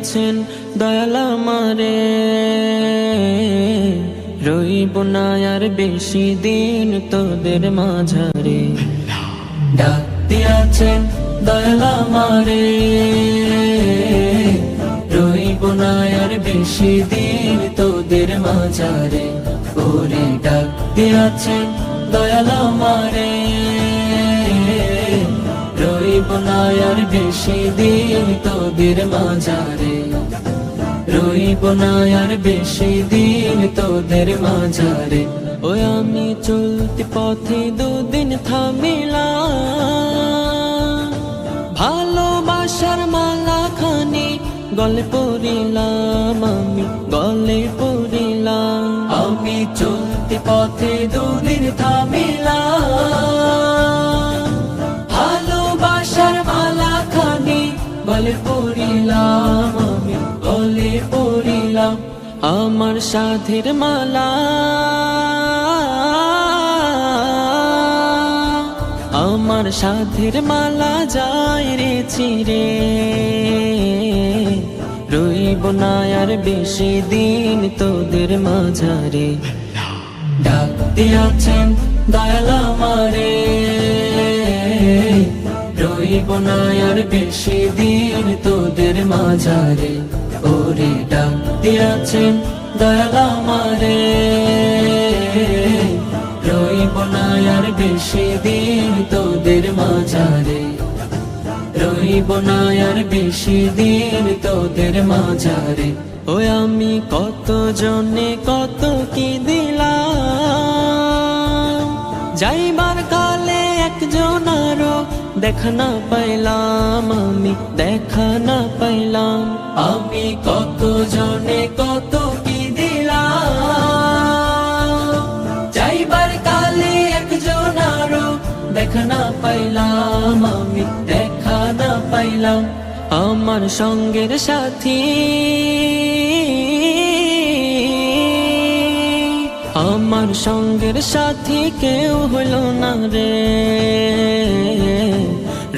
দিয়াছেন দয়াল আমারে, রইব না আর বেশি দিন তোদের মাঝারে। ডাক দিয়াছেন দয়াল আমারে, রইব না আর বেশি দিন তোদের মাঝারে। ওরে ডাক দিয়াছেন দয়াল আমারে, রইব না আর বেশি দিন তোদের মাঝারে, রইব না আর বেশি দিন তোদের মাঝারে। ওই আমি চলতি পথে দুদিন থামিলাম, ভালোবাসার মালা খানি গলে পড়িলাম, আমি গলে পড়িলাম। আমি চলতি পথে দুদিন থামিলাম, ভালোবাসার মালা খানি গলে পড়িলাম, আমি গলে পড়িলাম। আমার সাধের মালা, আমার সাধের মালা যায় রে চিরে, রইব না আর বেশি দিন তোদের মাঝারে। ডাক দিয়াছেন দয়াল আমারে, রইব না আর বেশি দিন তোদের মাঝারে। ওরে ডাক দিয়াছেন দয়াল আমারে, রইব না আর বেশি দিন তোদের মাঝারে, রইব না আর বেশি দিন তোদের মাঝারে। ওই আমি কত জনে কত কি দিলাম, যাইবার কালে একজন আরো দেখা না পাইলাম, আমি দেখা না পাইলাম। আমি কত জনে কত কি দিলাম, যাইবার কালে একজন আরো দেখা না পাইলাম, আমি দেখা না পাইলাম। আমার সঙ্গের সাথী, আমার সঙ্গের সাথী কেউ হলো না রে,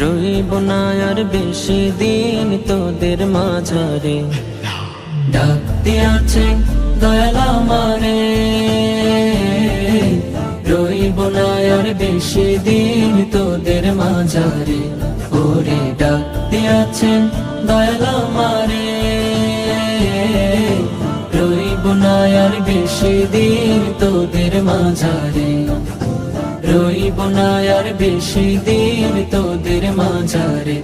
রইব না আর বেশি দিন তোদের মাঝারে। ডাক দিয়াছেন দয়াল আমারে, রইব না আর বেশি দিন তোদের মাঝারে। ওরে ডাক দিয়াছেন দয়াল আমারে, রইব না আর বেশি দিন তোদের মাঝারে, রইব না আর বেশি দিন তোদের মাঝারে।